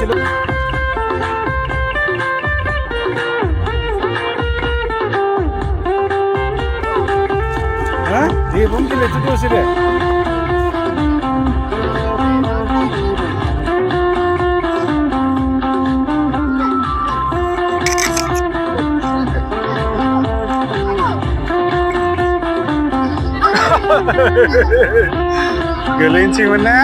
चलो। हाँ ये बम के लिए तो उसे ले Gelincing mana?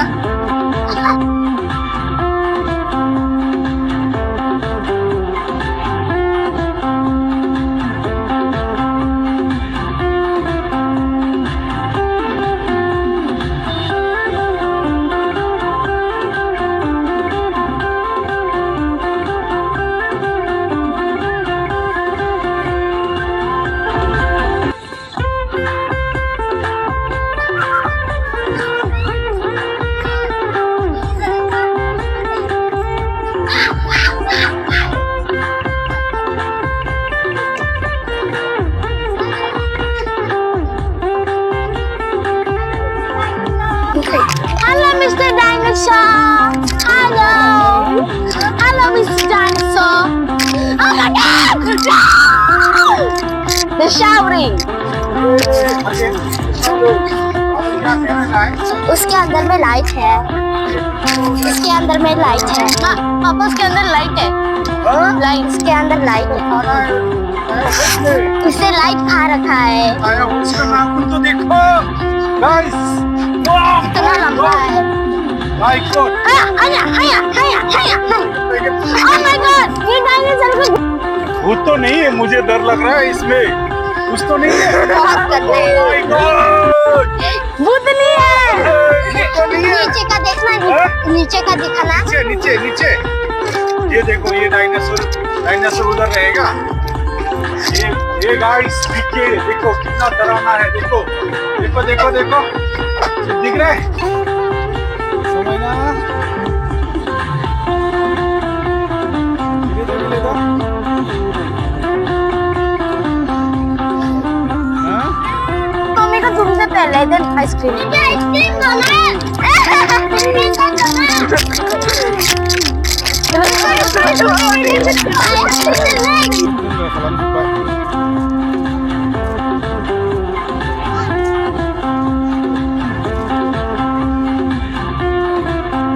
Hello, Mr. Dinosaur. Hello. Hello, Mr. Dinosaur. Oh my God! The showering. उसके अंदर में लाइट है। इसके अंदर में लाइट है। पापा उसके अंदर लाइट है। लाइट इसके अंदर लाइट है। उससे लाइट खा रखा है। उसका नाखून तो देखो, गाइस। इतना लंबा है। My God. हाया। Oh my God! ये डायनासोर को भूत तो नहीं है, मुझे डर लग रहा है इसमें। कुछ तो नहीं है। बहुत करते हैं। My God. भूत नहीं है। तो नहीं है। नीचे का देखना, नीचे का दिखाना। नीचे। ये देखो, ये डायनासोर उधर रहेगा। ये गाइस देखिए, देखो कितना डरावना है। देखो। दिख रहा है? समझ ना? धीरे तो। हाँ? मम्मी को तुमसे पहले दिन आइसक्रीम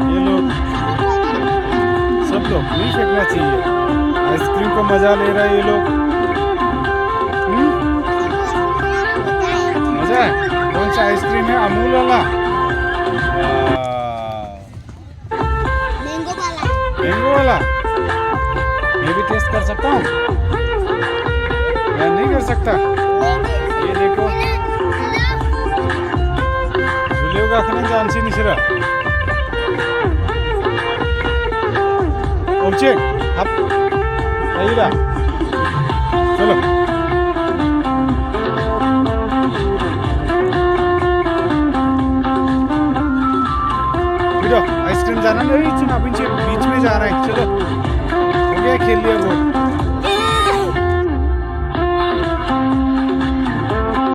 ये लोग सब लोग नहीं फेंकना चाहिए। आइसक्रीम का मजा ले रहा है ये लोग। मजा है। कौन सा आइसक्रीम है? अमूल वाला। मैंगो वाला। मैं भी टेस्ट कर सकता हूँ? मैं नहीं कर सकता। ये देखो, झूले गाखना जानसी निशरा। ओमचे आप आइला। चलो। आइसक्रीम जाना नहीं, बीच में जा रहा है। चलो, हो गया, खेल लिया वो।